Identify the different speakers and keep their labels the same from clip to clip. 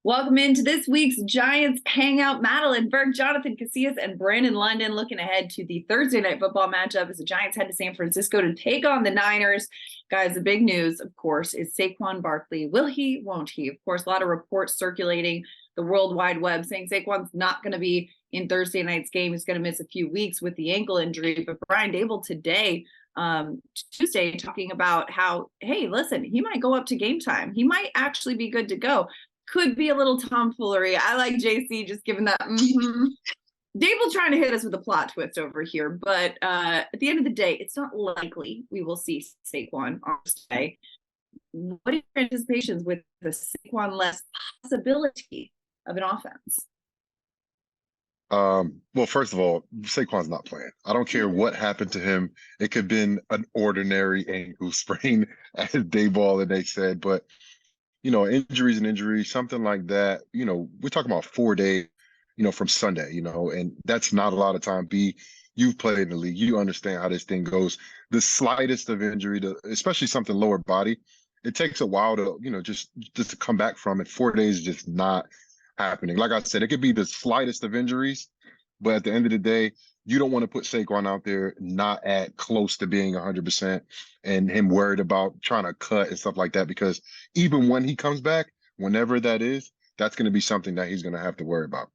Speaker 1: Welcome into this week's Giants Hangout. Madelyn Burke, Jonathan Casillas, and Brandon London looking ahead to the Thursday night football matchup as the Giants head to San Francisco to take on the Niners. Guys, the big news, of course, is Saquon Barkley. Will he, won't he? Of course, a lot of reports circulating the World Wide Web saying Saquon's not going to be in Thursday night's game. He's going to miss a few weeks with the ankle injury. But Brian Dable today, Tuesday, talking about how, hey, listen, he might go up to game time. He might actually be good to go. Could be a little tomfoolery. I like JC just giving that. Dable trying to hit us with a plot twist over here, but at the end of the day, it's not likely we will see Saquon on Thursday. What are your anticipations with the Saquon-less possibility of an offense?
Speaker 2: Well, first of all, Saquon's not playing. I don't care what happened to him. It could have been an ordinary ankle sprain, as Dayball and they said, but injuries and injuries, something like that. We're talking about 4 days, from Sunday, and that's not a lot of time. You've played in the league. You understand how this thing goes. The slightest of injury, especially something lower body, it takes a while to, just to come back from it. 4 days is just not happening. Like I said, it could be the slightest of injuries, but at the end of the day, you don't want to put Saquon out there not at close to being 100% and him worried about trying to cut and stuff like that, because even when he comes back, whenever that is, that's going to be something that he's going to have to worry about.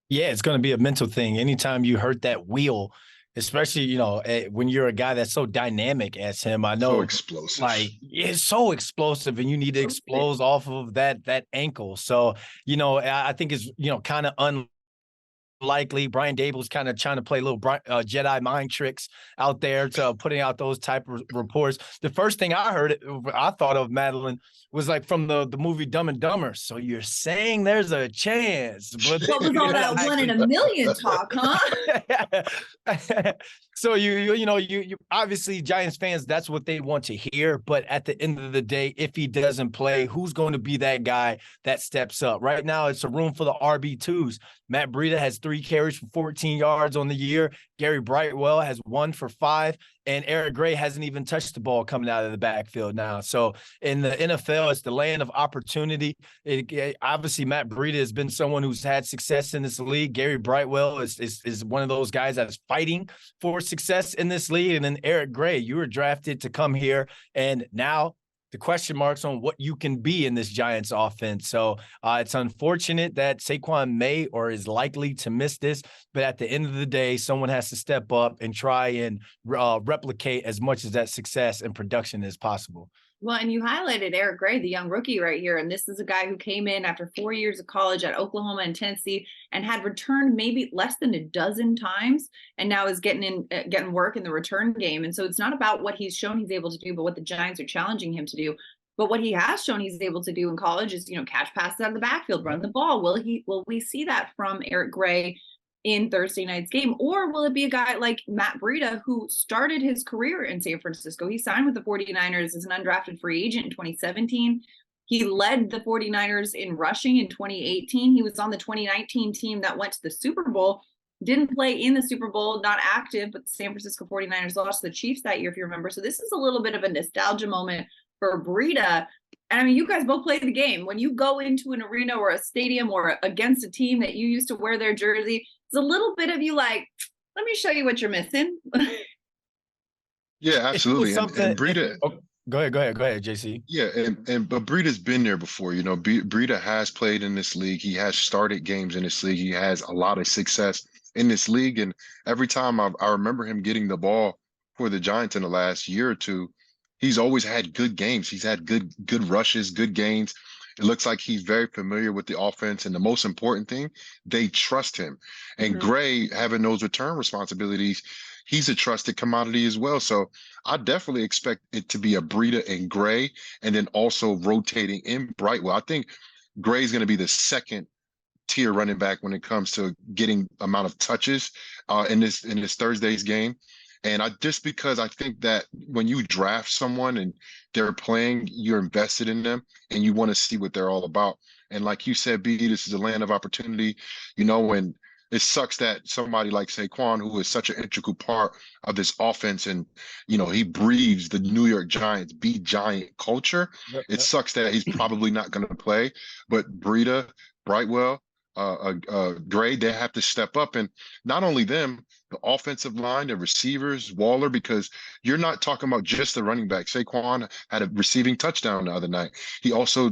Speaker 3: Yeah, it's going to be a mental thing. Anytime you hurt that wheel, especially, when you're a guy that's so dynamic as him, I know
Speaker 2: so explosive.
Speaker 3: Like it's so explosive and you need to explode off of that ankle. So, I think it's, kind of unlikely. Brian Dable's kind of trying to play little Jedi mind tricks out there to putting out those type of reports. The first thing I thought of, Madelyn, was like from the movie Dumb and Dumber. So you're saying there's a chance. But
Speaker 1: what was all that 1 in a million talk, huh?
Speaker 3: So you obviously Giants fans, that's what they want to hear. But at the end of the day, if he doesn't play, who's going to be that guy that steps up? Right now, it's a room for the RB2s. Matt Breida has 3 carries for 14 yards on the year. Gary Brightwell has 1 for 5. And Eric Gray hasn't even touched the ball coming out of the backfield now. So in the NFL, it's the land of opportunity. Obviously, Matt Breida has been someone who's had success in this league. Gary Brightwell is one of those guys that's fighting for success in this league. And then Eric Gray, you were drafted to come here, and now the question marks on what you can be in this Giants offense. So it's unfortunate that Saquon may or is likely to miss this, but at the end of the day, someone has to step up and try and replicate as much of that success and production as possible.
Speaker 1: Well, and you highlighted Eric Gray, the young rookie right here. And this is a guy who came in after 4 years of college at Oklahoma and Tennessee and had returned maybe less than a dozen times, and now is getting work in the return game. And so it's not about what he's shown he's able to do, but what the Giants are challenging him to do. But what he has shown he's able to do in college is, catch passes out of the backfield, run the ball. Will we see that from Eric Gray in Thursday night's game? Or will it be a guy like Matt Breida, who started his career in San Francisco? He signed with the 49ers as an undrafted free agent in 2017. He led the 49ers in rushing in 2018. He was on the 2019 team that went to the Super Bowl, didn't play in the Super Bowl, not active, but the San Francisco 49ers lost to the Chiefs that year, if you remember. So this is a little bit of a nostalgia moment for Breida. And I mean, you guys both play the game. When you go into an arena or a stadium or against a team that you used to wear their jersey, a little bit of you like, let me show you what you're missing.
Speaker 2: Yeah, absolutely. And Breida.
Speaker 3: Go ahead, JC.
Speaker 2: Yeah, but Breida's been there before. Breida has played in this league. He has started games in this league. He has a lot of success in this league. And every time I remember him getting the ball for the Giants in the last year or two, he's always had good games. He's had good rushes, good gains. It looks like he's very familiar with the offense. And the most important thing, they trust him. And Gray, having those return responsibilities, he's a trusted commodity as well. So I definitely expect it to be a Breida and Gray, and then also rotating in Brightwell. I think Gray's going to be the second tier running back when it comes to getting amount of touches in this Thursday's game. And because I think that when you draft someone and they're playing, you're invested in them and you want to see what they're all about. And like you said, B, this is a land of opportunity, and it sucks that somebody like Saquon, who is such an integral part of this offense, and he breathes the New York Giants be giant culture.
Speaker 3: Yep,
Speaker 2: It
Speaker 3: yep.
Speaker 2: sucks that he's probably not going to play, but Breida, Brightwell, Gray, they have to step up, and not only them, the offensive line, the receivers, Waller, because you're not talking about just the running back. Saquon had a receiving touchdown the other night. He also,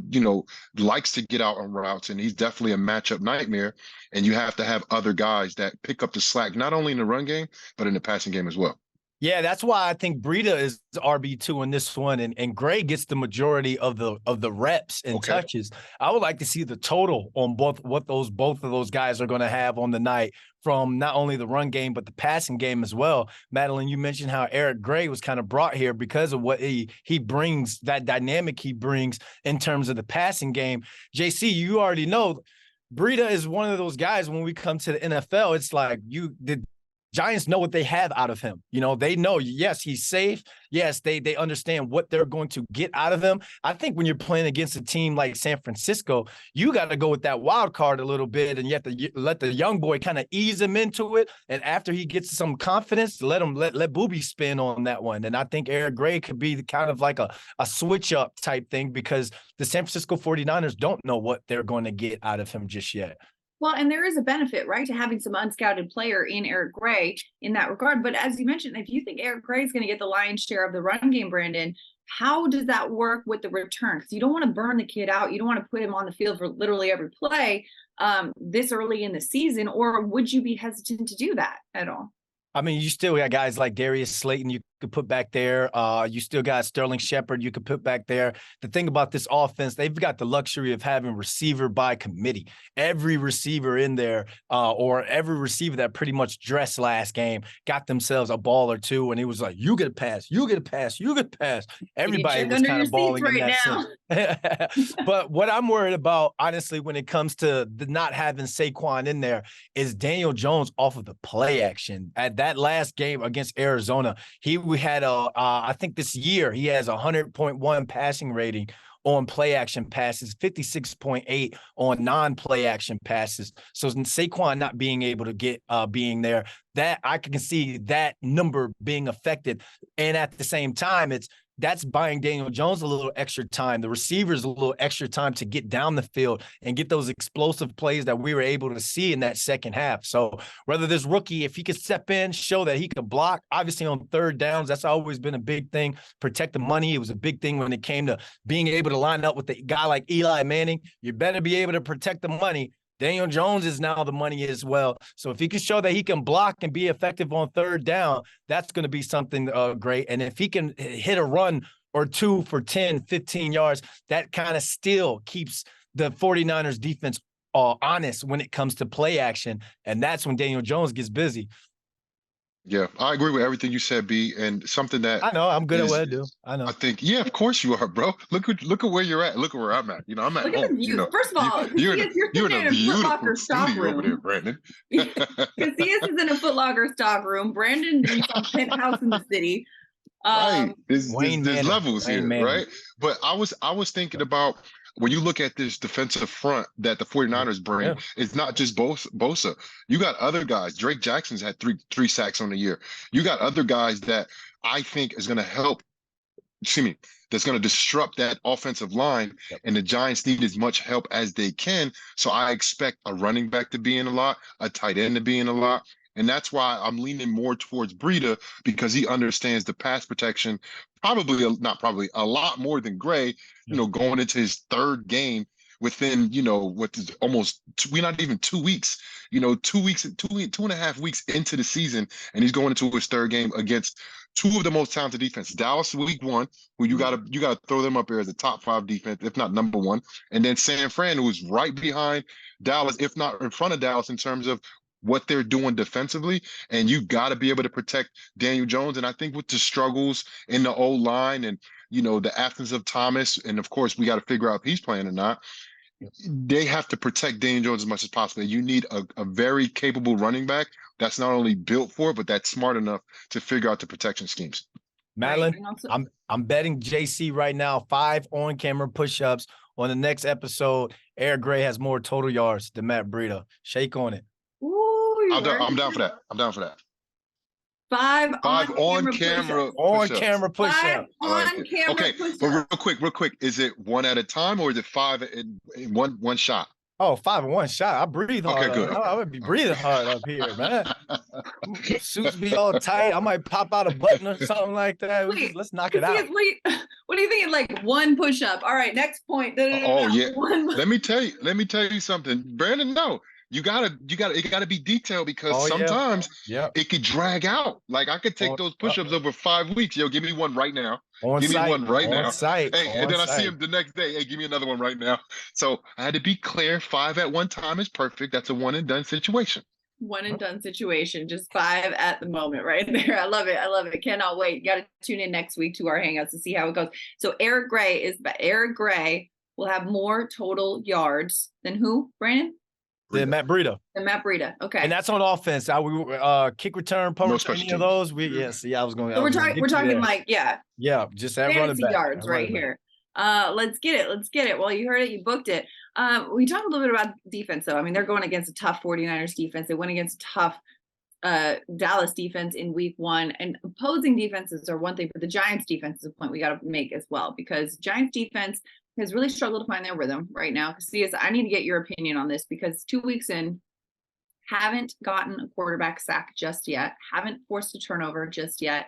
Speaker 2: likes to get out on routes, and he's definitely a matchup nightmare. And you have to have other guys that pick up the slack, not only in the run game, but in the passing game as well.
Speaker 3: Yeah, that's why I think Breida is RB2 in this one, and Gray gets the majority of the reps and touches. I would like to see the total on both of those guys are going to have on the night from not only the run game but the passing game as well. Madelyn, you mentioned how Eric Gray was kind of brought here because of what he brings, that dynamic he brings in terms of the passing game. JC, you already know Breida is one of those guys when we come to the NFL, it's like the Giants know what they have out of him. They know, yes, he's safe. Yes, they understand what they're going to get out of him. I think when you're playing against a team like San Francisco, you got to go with that wild card a little bit, and you have to let the young boy kind of ease him into it. And after he gets some confidence, let Booby spin on that one. And I think Eric Gray could be kind of like a switch up type thing because the San Francisco 49ers don't know what they're going to get out of him just yet.
Speaker 1: Well, and there is a benefit, right, to having some unscouted player in Eric Gray in that regard. But as you mentioned, if you think Eric Gray is going to get the lion's share of the run game, Brandon, how does that work with the return? Because you don't want to burn the kid out. You don't want to put him on the field for literally every play this early in the season. Or would you be hesitant to do that at all?
Speaker 3: I mean, you still got guys like Darius Slayton you could put back there. You still got Sterling Shepard you could put back there. The thing about this offense, they've got the luxury of having receiver by committee. Every receiver in there or every receiver that pretty much dressed last game got themselves a ball or two, and it was like, you get a pass, you get a pass, you get a pass. Everybody was kind of balling in that sense. But what I'm worried about, honestly, when it comes to the not having Saquon in there is Daniel Jones off of the play action. At that last game against Arizona, we had I think this year he has 100.1 passing rating on play action passes, 56.8 on non-play action passes. So Saquon not being able to get being there, that I can see that number being affected. And at the same time, that's buying Daniel Jones a little extra time, the receivers a little extra time to get down the field and get those explosive plays that we were able to see in that second half. So whether this rookie, if he could step in, show that he could block, obviously on third downs, that's always been a big thing. Protect the money. It was a big thing when it came to being able to line up with a guy like Eli Manning. You better be able to protect the money. Daniel Jones is now the money as well. So if he can show that he can block and be effective on third down, that's going to be something great. And if he can hit a run or two for 10, 15 yards, that kind of still keeps the 49ers defense honest when it comes to play action. And that's when Daniel Jones gets busy.
Speaker 2: Yeah, I agree with everything you said, B. And something that
Speaker 3: I know I'm good at what I do. I know.
Speaker 2: I think, yeah, of course you are, bro. Look at where you're at. Look at where I'm at. I'm at
Speaker 1: Look
Speaker 2: home.
Speaker 1: At the view. First of all,
Speaker 2: you're in a beautiful studio over there, Brandon.
Speaker 1: Casillas is in a Foot Locker stock room. Brandon in some penthouse in the city.
Speaker 2: Right. There's levels here, right? But I was thinking about when you look at this defensive front that the 49ers bring, it's not just Bosa. You got other guys. Drake Jackson's had three sacks on the year. You got other guys that I think is going to help. That's going to disrupt that offensive line, and the Giants need as much help as they can. So I expect a running back to be in a lot, a tight end to be in a lot. And that's why I'm leaning more towards Breida, because he understands the pass protection, a lot more than Gray, going into his third game within, what is almost we're not even 2 weeks, 2.5 weeks into the season. And he's going into his third game against two of the most talented defenses. Dallas week one, who you gotta throw them up there as a top 5 defense, if not number 1. And then San Fran, who's right behind Dallas, if not in front of Dallas in terms of what they're doing defensively. And you got to be able to protect Daniel Jones. And I think with the struggles in the O-line and, the absence of Thomas, and of course, we got to figure out if he's playing or not, they have to protect Daniel Jones as much as possible. You need a very capable running back that's not only built for it, but that's smart enough to figure out the protection schemes.
Speaker 3: Madelyn, I'm betting JC right now 5 on-camera push-ups. On the next episode, Eric Gray has more total yards than Matt Breida. Shake on it.
Speaker 1: Ooh, you are.
Speaker 2: I'm down for that. I'm down for that.
Speaker 1: 5
Speaker 2: Five on
Speaker 1: camera
Speaker 2: camera
Speaker 3: On
Speaker 2: push-ups.
Speaker 3: camera push
Speaker 1: push-ups. 5
Speaker 3: up.
Speaker 2: I like
Speaker 1: on
Speaker 2: it.
Speaker 1: camera
Speaker 2: Okay,
Speaker 1: push-ups.
Speaker 2: but real quick, is it one at a time or is it 5 in one shot?
Speaker 3: Oh, 5 in one shot. I breathe hard.
Speaker 2: Okay, good.
Speaker 3: I would be breathing hard up here, man. Suits be all tight. I might pop out a button or something like that.
Speaker 1: Wait,
Speaker 3: Let's knock it out.
Speaker 1: What do you think? Like one push-up. All right, next point.
Speaker 2: Oh yeah.
Speaker 1: One.
Speaker 2: Let me tell you something, Brandon. No, it gotta be detailed because sometimes it could drag out. Like I could take those push-ups over 5 weeks. Yo, give me one right now. Give me one right now.
Speaker 3: Site,
Speaker 2: hey, and then I see him the next day. Hey, give me another one right now. So I had to be clear. 5 at one time is perfect. That's a one and done situation.
Speaker 1: One and done situation, just 5 at the moment right there. I love it. I love it. Cannot wait. Got to tune in next week to our Hangouts to see how it goes. So Eric Gray will have more total yards than who, Brandon?
Speaker 3: Then Matt Breida.
Speaker 1: Okay.
Speaker 3: And that's on offense. Kick return, punt return, any of those. I was going.
Speaker 1: So we're talking like,
Speaker 3: just that running
Speaker 1: fantasy
Speaker 3: back.
Speaker 1: yards right here. Let's get it. Well, you heard it, you booked it. We talked a little bit about defense, though. I mean, they're going against a tough 49ers defense. They went against a tough Dallas defense in week 1. And opposing defenses are one thing, but the Giants defense is a point we got to make as well, because Giants defense has really struggled to find their rhythm right now. Casillas, I need to get your opinion on this, because 2 weeks in, haven't gotten a quarterback sack just yet, haven't forced a turnover just yet.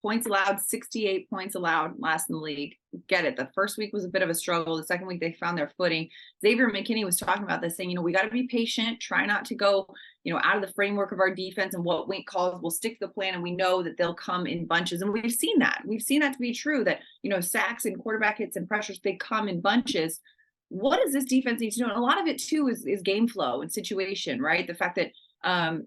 Speaker 1: Points allowed, 68 points allowed, last in the league. Get it. The first week was a bit of a struggle. The second week they found their footing. Xavier McKinney was talking about this, saying, we got to be patient, try not to go, out of the framework of our defense and what Wink calls. We'll stick to the plan, and we know that they'll come in bunches. And we've seen that. We've seen that to be true, that, sacks and quarterback hits and pressures, they come in bunches. What does this defense need to do? And a lot of it too is game flow and situation, right? The fact that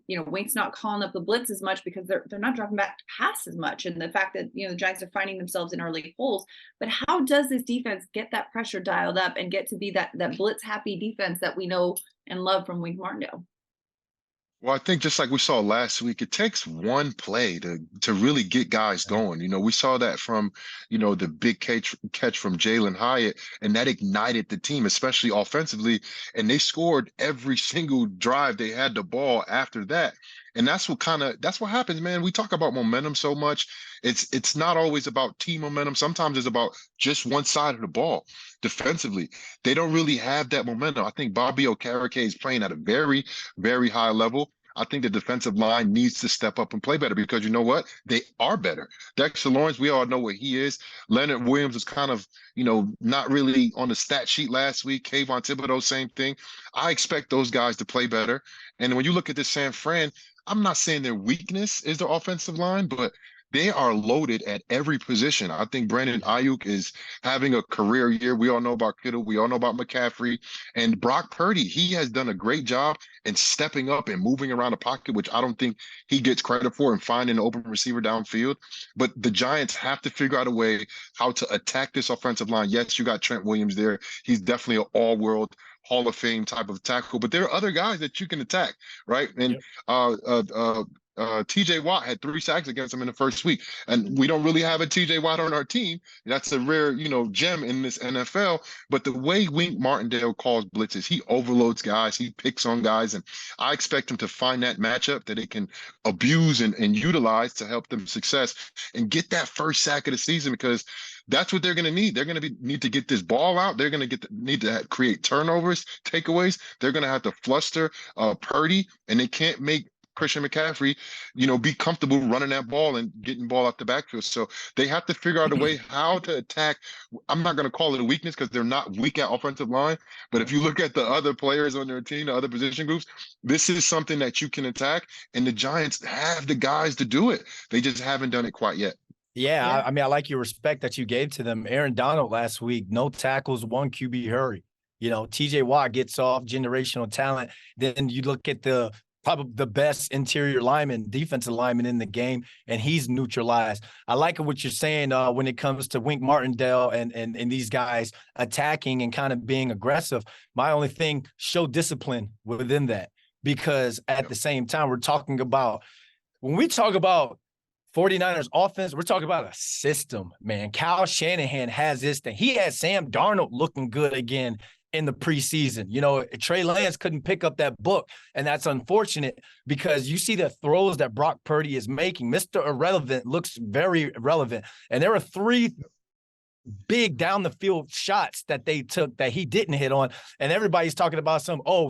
Speaker 1: Wink's not calling up the blitz as much because they're not dropping back to pass as much, and the fact that the Giants are finding themselves in early holes. But how does this defense get that pressure dialed up and get to be that blitz happy defense that we know and love from Wink Martindale?
Speaker 2: Well, I think just like we saw last week, it takes one play to really get guys going. We saw that from, the big catch from Jalen Hyatt, and that ignited the team, especially offensively. And they scored every single drive they had the ball after that. And that's what happens, man. We talk about momentum so much. It's not always about team momentum. Sometimes it's about just one side of the ball. Defensively, they don't really have that momentum. I think Bobby Okereke is playing at a very, very high level. I think the defensive line needs to step up and play better, because you know what? They are better. Dexter Lawrence, we all know what he is. Leonard Williams was kind of, not really on the stat sheet last week. Kayvon Thibodeau, same thing. I expect those guys to play better. And when you look at this San Fran, I'm not saying their weakness is their offensive line, but they are loaded at every position. I think Brandon Ayuk is having a career year. We all know about Kittle. We all know about McCaffrey. And Brock Purdy, he has done a great job in stepping up and moving around the pocket, which I don't think he gets credit for, and finding an open receiver downfield. But the Giants have to figure out a way how to attack this offensive line. Yes, you got Trent Williams there. He's definitely an all-world Hall of Fame type of tackle, but there are other guys that you can attack, right? And TJ Watt had 3 sacks against him in the first week. And we don't really have a TJ Watt on our team. That's a rare, gem in this NFL. But the way Wink Martindale calls blitzes, he overloads guys, he picks on guys. And I expect him to find that matchup that they can abuse and utilize to help them success and get that first sack of the season, because that's what they're going to need. They're going to need to get this ball out. They're going to need to create turnovers, takeaways. They're going to have to fluster Purdy, and they can't make Christian McCaffrey, be comfortable running that ball and getting ball out the backfield. So they have to figure out a way how to attack. I'm not going to call it a weakness, because they're not weak at offensive line. But if you look at the other players on their team, the other position groups, this is something that you can attack. And the Giants have the guys to do it. They just haven't done it quite yet.
Speaker 3: Yeah. I mean, I like your respect that you gave to them. Aaron Donald last week, no tackles, 1 QB hurry. TJ Watt gets off, generational talent. Then you look at probably the best interior lineman, defensive lineman in the game, and he's neutralized. I like what you're saying when it comes to Wink Martindale and these guys attacking and kind of being aggressive. My only thing, show discipline within that, because at the same time, when we talk about 49ers offense, we're talking about a system, man. Kyle Shanahan has this thing. He has Sam Darnold looking good again in the preseason. You know, Trey Lance couldn't pick up that book, and that's unfortunate because you see the throws that Brock Purdy is making. Mr. Irrelevant looks very relevant, and there are 3 big down the field shots that they took that he didn't hit on. And everybody's talking about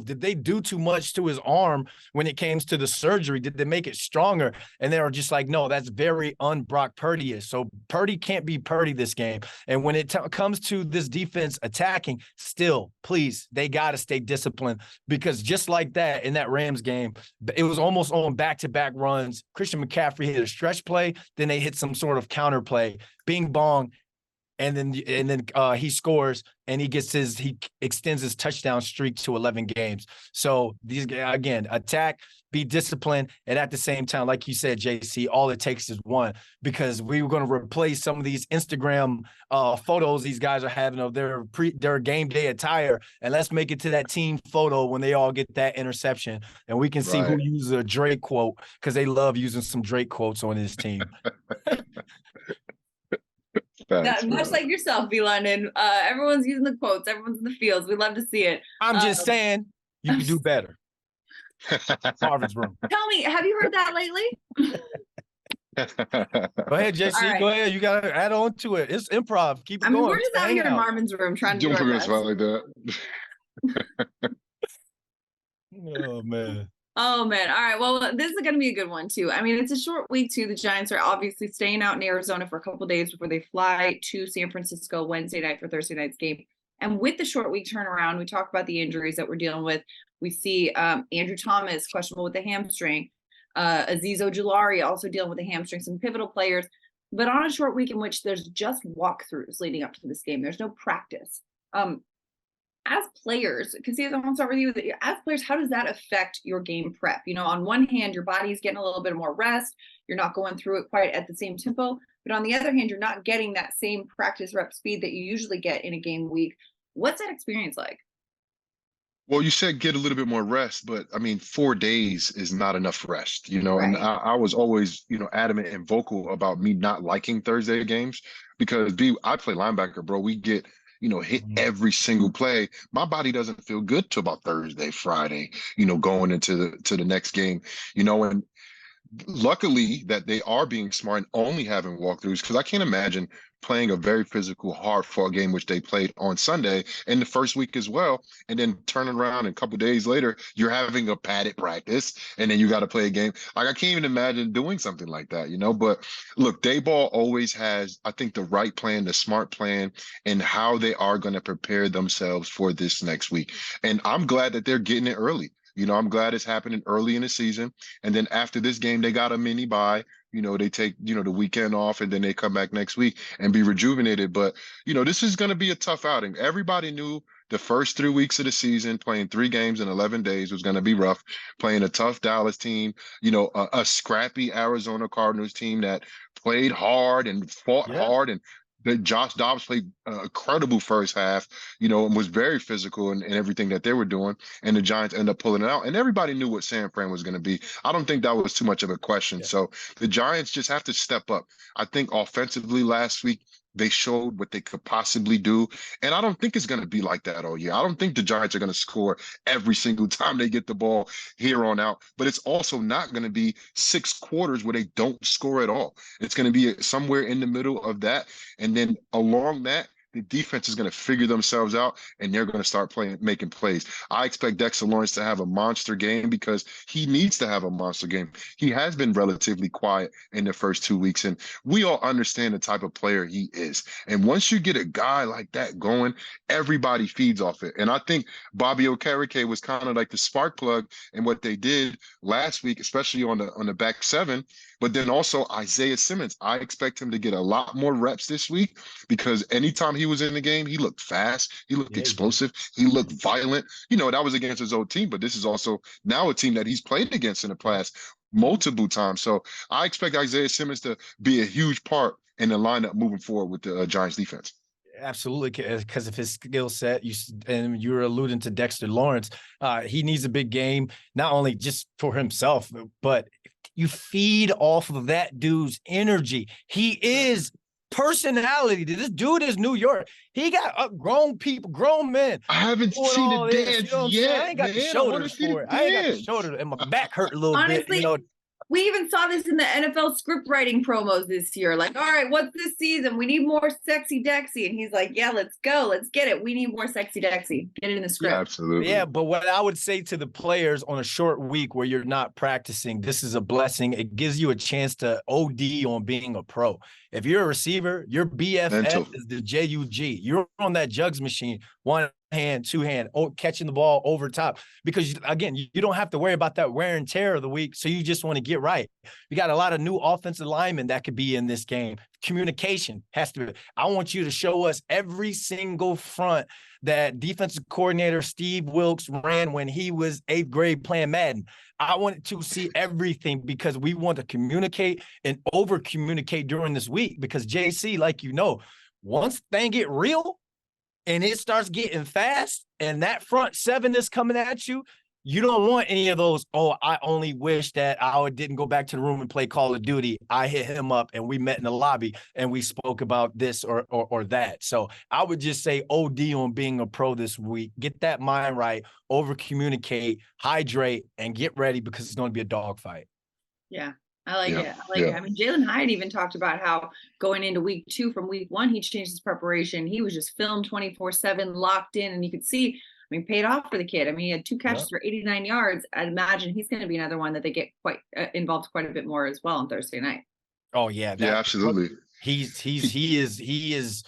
Speaker 3: did they do too much to his arm when it came to the surgery? Did they make it stronger? And they were just like, no, that's very un-Brock Purdy-ish. So Purdy can't be Purdy this game. And when it comes to this defense attacking, still, please, they got to stay disciplined, because just like that in that Rams game, it was almost on back-to-back runs. Christian McCaffrey hit a stretch play, then they hit some sort of counter play, bing bong. And then he scores, and he extends his touchdown streak to 11 games. So these guys, again, attack, be disciplined, and at the same time, like you said, JC, all it takes is one, because we were going to replace some of these Instagram photos these guys are having of their game day attire, and let's make it to that team photo when they all get that interception, and we can see who uses a Drake quote, because they love using some Drake quotes on his team.
Speaker 1: Much like yourself, B. London. Everyone's using the quotes. Everyone's in the fields. We love to see it.
Speaker 3: I'm just saying you can do better. Marvin's room.
Speaker 1: Tell me, have you heard that lately?
Speaker 3: Go ahead, JC. Right. Go ahead. You got to add on to it. It's improv. Keep it going.
Speaker 1: We're just out here in Marvin's room trying to do our best.
Speaker 2: Like that.
Speaker 3: Oh, man.
Speaker 1: Oh, man. All right. Well, this is going to be a good one, too. I mean, it's a short week, too. The Giants are obviously staying out in Arizona for a couple of days before they fly to San Francisco Wednesday night for Thursday night's game. And with the short week turnaround, we talk about the injuries that we're dealing with. We see Andrew Thomas questionable with the hamstring. Azeez Ojulari also dealing with the hamstring, some pivotal players. But on a short week in which there's just walkthroughs leading up to this game, there's no practice. As players, Casillas, I want to start with you. As players, how does that affect your game prep? You know, on one hand, your body's getting a little bit more rest. You're not going through it quite at the same tempo. But on the other hand, you're not getting that same practice rep speed that you usually get in a game week. What's that experience like?
Speaker 2: Well, you said get a little bit more rest, but I mean, 4 days is not enough rest, you know, and I was always, you know, adamant and vocal about me not liking Thursday games because I play linebacker, bro. We get, you know, hit every single play. My body doesn't feel good till about Thursday, Friday, you know, going into the next game, you know, and luckily that they are being smart and only having walkthroughs, because I can't imagine playing a very physical, hard-fought game, which they played on Sunday in the first week as well, and then turning around and a couple of days later, you're having a padded practice, and then you got to play a game. Like, I can't even imagine doing something like that, you know? But look, Dayball always has, I think, the right plan, the smart plan, and how they are going to prepare themselves for this next week. And I'm glad that they're getting it early. You know, I'm glad it's happening early in the season. And then after this game, they got a mini bye. You know, they take, you know, the weekend off, and then they come back next week and be rejuvenated. But, you know, this is going to be a tough outing. Everybody knew the first 3 weeks of the season, playing 3 games in 11 days was going to be rough, playing a tough Dallas team, you know, a scrappy Arizona Cardinals team that played hard and fought hard, and Josh Dobbs played an incredible first half, you know, and was very physical in everything that they were doing. And the Giants ended up pulling it out. And everybody knew what San Fran was going to be. I don't think that was too much of a question. So the Giants just have to step up. I think offensively last week, they showed what they could possibly do. And I don't think it's going to be like that all year. I don't think the Giants are going to score every single time they get the ball here on out. But it's also not going to be 6 quarters where they don't score at all. It's going to be somewhere in the middle of that. And then along that, the defense is going to figure themselves out, and they're going to start making plays. I expect Dexter Lawrence to have a monster game because he needs to have a monster game. He has been relatively quiet in the first 2 weeks, and we all understand the type of player he is. And once you get a guy like that going, everybody feeds off it. And I think Bobby Okereke was kind of like the spark plug in what they did last week, especially on the back 7. But then also Isaiah Simmons, I expect him to get a lot more reps this week because anytime he was in the game, he looked fast, he looked explosive, he looked violent. You know, that was against his old team, but this is also now a team that he's played against in the past multiple times. So I expect Isaiah Simmons to be a huge part in the lineup moving forward with the Giants defense.
Speaker 3: Absolutely, because of his skill set. And you were alluding to Dexter Lawrence. He needs a big game, not only just for himself, but you feed off of that dude's energy. He is personality. This dude is New York. He got grown people, grown men.
Speaker 2: I haven't
Speaker 3: Doing
Speaker 2: seen
Speaker 3: all
Speaker 2: the
Speaker 3: this,
Speaker 2: dance
Speaker 3: you know what I'm saying?
Speaker 2: yet,
Speaker 3: I ain't got the
Speaker 2: man. I want to
Speaker 3: shoulders
Speaker 2: see the
Speaker 3: for it. I ain't got the
Speaker 2: dance.
Speaker 3: shoulders, and my back hurt a little bit.
Speaker 1: Honestly,
Speaker 3: You know,
Speaker 1: we even saw this in the NFL script writing promos this year. Like, all right, what's this season? We need more sexy Dexy. And he's like, yeah, let's go. Let's get it. We need more sexy Dexy. Get it in the script.
Speaker 2: Yeah, absolutely.
Speaker 3: yeah. But what I would say to the players on a short week where you're not practicing, this is a blessing. It gives you a chance to OD on being a pro. If you're a receiver, your BFF
Speaker 2: Mental.
Speaker 3: is the JUG. You're on that jugs machine, one hand, two hand, catching the ball over top. Because again, you don't have to worry about that wear and tear of the week. So you just want to get right. We got a lot of new offensive linemen that could be in this game. Communication has to be. I want you to show us every single front that defensive coordinator Steve Wilkes ran when he was 8th grade playing Madden. I want to see everything because we want to communicate and over communicate during this week because JC, like you know, once things get real and it starts getting fast and that front seven is coming at you, you don't want any of those, oh, I only wish that I didn't go back to the room and play Call of Duty. I hit him up and we met in the lobby and we spoke about this or that. So I would just say OD on being a pro this week. Get that mind right, over communicate, hydrate, and get ready because it's going to be a dogfight.
Speaker 1: Yeah. I like
Speaker 2: Yeah,
Speaker 1: it. I like it. I mean, Jalen Hyatt even talked about how going into week 2 from week 1, he changed his preparation. He was just filmed 24/7, locked in, and you could see, I mean, paid off for the kid. I mean, he had 2 catches for 89 yards. I'd imagine he's going to be another one that they get quite involved quite a bit more as well on Thursday night.
Speaker 3: Oh yeah,
Speaker 2: Yeah, absolutely.
Speaker 3: He is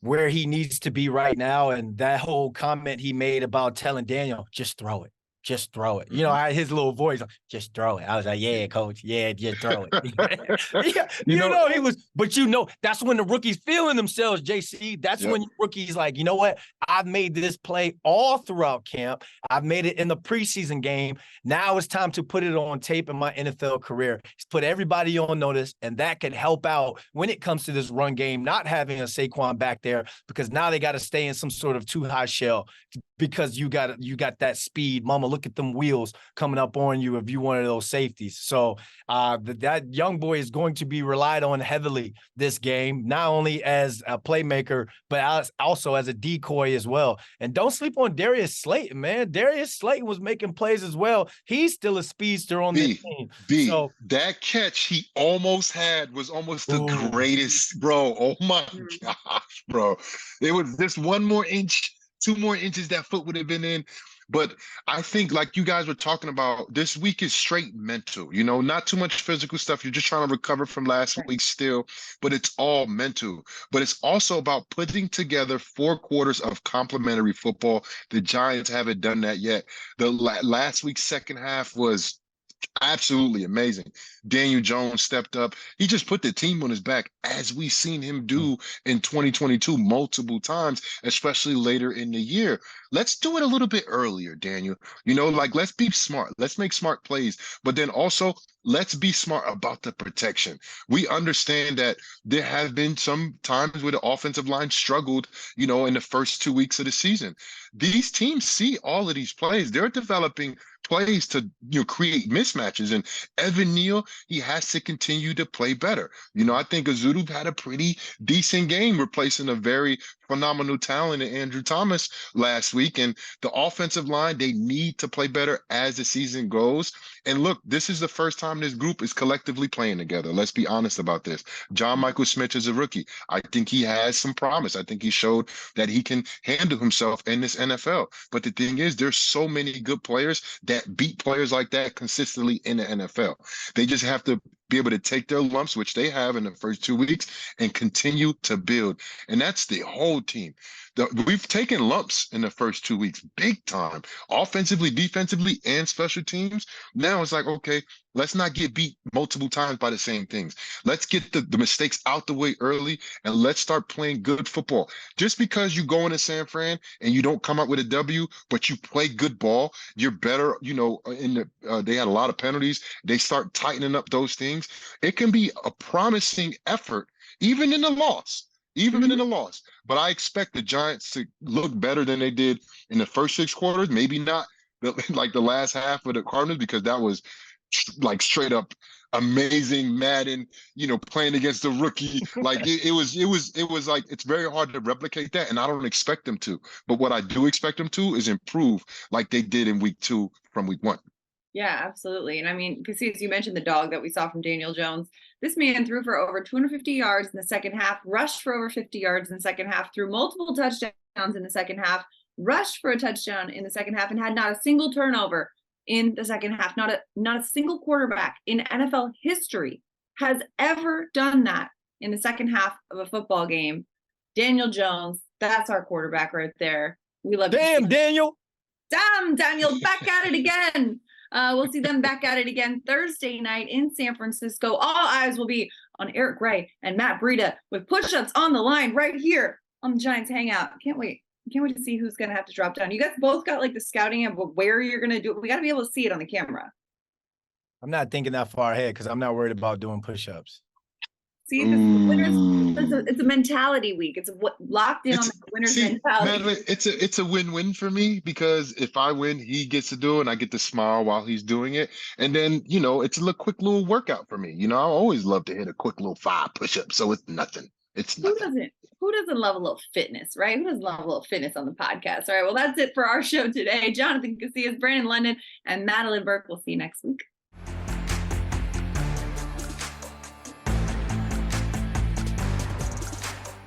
Speaker 3: where he needs to be right now. And that whole comment he made about telling Daniel, just throw it. Just throw it. You know, his little voice, just throw it. I was like, yeah, coach. Yeah, just throw it. Yeah, you know, he was, but you know, that's when the rookies feeling themselves, JC. That's when rookies like, you know what? I've made this play all throughout camp. I've made it in the preseason game. Now it's time to put it on tape in my NFL career. He's put everybody on notice, and that can help out when it comes to this run game, not having a Saquon back there, because now they got to stay in some sort of too high shell because you got that speed. Mama, look at them wheels coming up on you if you one of those safeties. So that young boy is going to be relied on heavily this game, not only as a playmaker, but also as a decoy as well. And don't sleep on Darius Slayton, man. Darius Slayton was making plays as well. He's still a speedster on this team. So
Speaker 2: that catch he almost had was almost the greatest, bro. Oh my gosh, bro. It was just 1 more inch, 2 more inches that foot would have been in. But I think, like you guys were talking about, this week is straight mental, you know, not too much physical stuff. You're just trying to recover from last week still, but it's all mental. But it's also about putting together 4 quarters of complimentary football. The Giants haven't done that yet. The last week's second half was absolutely amazing. Daniel Jones stepped up. He just put the team on his back, as we've seen him do in 2022 multiple times, especially later in the year. Let's do it a little bit earlier, Daniel. You know, like, let's be smart. Let's make smart plays. But then also, let's be smart about the protection. We understand that there have been some times where the offensive line struggled, you know, in the first 2 weeks of the season. These teams see all of these plays. They're developing plays to, you know, create mismatches. And Evan Neal, he has to continue to play better. You know, I think Azudu had a pretty decent game replacing a very phenomenal talent in Andrew Thomas last week. And the offensive line, they need to play better as the season goes. And look, this is the first time this group is collectively playing together. Let's be honest about this. John Michael Smith is a rookie. I think he has some promise. I think he showed that he can handle himself in this NFL. But the thing is, there's so many good players that beat players like that consistently in the NFL. They just have to be able to take their lumps, which they have in the first 2 weeks, and continue to build. And that's the whole team. We've taken lumps in the first 2 weeks, big time, offensively, defensively, and special teams. Now it's like, okay, let's not get beat multiple times by the same things. Let's get the mistakes out the way early, and let's start playing good football. Just because you go into San Fran and you don't come out with a W, but you play good ball, you're better, you know, they had a lot of penalties. They start tightening up those things. It can be a promising effort, even in the loss. Even in the loss. But I expect the Giants to look better than they did in the first 6 quarters. Maybe not like the last half of the Cardinals, because that was like straight up amazing Madden, playing against the rookie. Like it was like, it's very hard to replicate that. And I don't expect them to, but what I do expect them to is improve like they did in week 2 from week 1.
Speaker 1: Yeah, absolutely. And I mean, Casillas, you mentioned the dog that we saw from Daniel Jones. This man threw for over 250 yards in the second half, rushed for over 50 yards in the second half, threw multiple touchdowns in the second half, rushed for a touchdown in the second half, and had not a single turnover in the second half. Not a single quarterback in NFL history has ever done that in the second half of a football game. Daniel Jones, that's our quarterback right there. We love
Speaker 3: Damn, Daniel.
Speaker 1: Damn, Daniel, back at it again. We'll see them back at it again Thursday night in San Francisco. All eyes will be on Eric Gray and Matt Breida with push-ups on the line right here on the Giants Hangout. Can't wait. Can't wait to see who's going to have to drop down. You guys both got like the scouting of where you're going to do it. We got to be able to see it on the camera.
Speaker 3: I'm not thinking that far ahead because I'm not worried about doing push-ups.
Speaker 1: See, it's a mentality week. It's locked in on the winner's mentality.
Speaker 2: Madeline, it's a win-win for me because if I win, he gets to do it and I get to smile while he's doing it. And then, it's a quick little workout for me. I always love to hit a quick little 5 push-ups. So it's nothing. It's nothing.
Speaker 1: Who doesn't love a little fitness, right? Who doesn't love a little fitness on the podcast? All right, well, that's it for our show today. Jonathan Casillas, Brandon London, and Madelyn Burke. We'll see you next week.